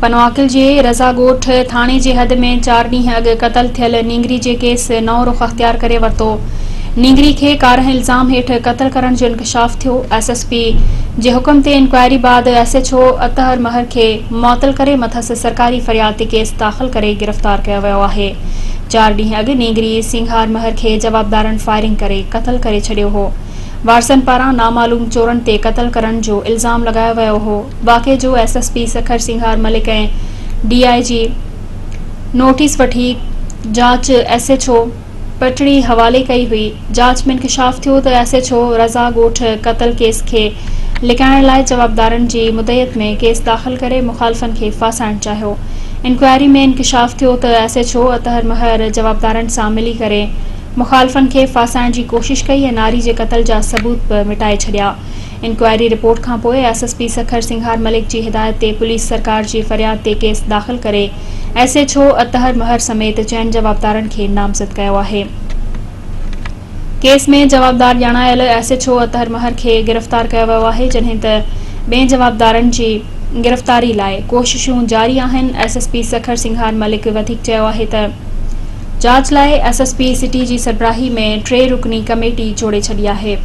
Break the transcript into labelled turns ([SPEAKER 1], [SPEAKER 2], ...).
[SPEAKER 1] पनवाकिल जे रज़ा ॻोठ थाणे जे हद में 4 ॾींहं अॻु क़तल थियल नींगरी जे केस नओं रुख़ अख़्तियार करे वरितो। नींगरी खे कारह इल्ज़ाम हेठि क़तल करण जो इंकशाफ थियो। एसएसपी जे हुकुम ते इंक्वायरी बाद एसएचओ अतहर महर खे मुअतल करे मथसि सरकारी फरियाद ते केस दाख़िल करे गिरफ़्तार कयो वियो आहे। 4 ॾींहं अॻु नींगरी सिंघार महर खे जवाबदारनि फायरिंग करे क़तल करे छॾियो हो। वारसनि पारां नामालूम चोरनि ते क़तल करण जो इल्ज़ाम लॻायो वियो हो। वाक़े जो एसएसपी सखर सिंघार मलिक ऐं डीआईजी नोटिस वठी जांच एसएचओ पटड़ी हवाले कई हुई। जांच में इंकशाफ थियो त एसएचओ रज़ा ॻोठ क़तल केस खे लिकाइण लाइ जवाबदारनि जी मुदयत में केस दाख़िल करे मुख़ालिफ़नि खे फासाइण चाहियो। इंक्वायरी में इंकशाफ थियो त एसएचओ अतहर महर जवाबदारनि सां मिली करे मुख़ालिफ़नि खे फासाइण जी कोशिश कई ऐं नारी जे क़तल जा सबूत मिटाए छॾिया। इंक्वायरी रिपोर्ट खां पोइ एसएसपी सखर सिंघार मलिक जी हिदायत ते पुलिस सरकार जी फरियाद ते केस दाख़िल करे एसएचओ अतहर महर समेत 4 जवाबदारनि खे नामज़द कयो आहे। केस में जवाबदार ॼाणायल एसएचओ अतहर महर खे गिरफ़्तार कयो वियो आहे, जॾहिं त ॿिए जवाबदारनि जी गिरफ़्तारी लाइ कोशिशूं जारी आहिनि। एसएसपी सखर सिंघार मलिक वधीक चयो आहे त जांच लाइ एसएसपी सिटी जी सरबराही में 3 रुकनी कमेटी जोड़े छॾी आहे।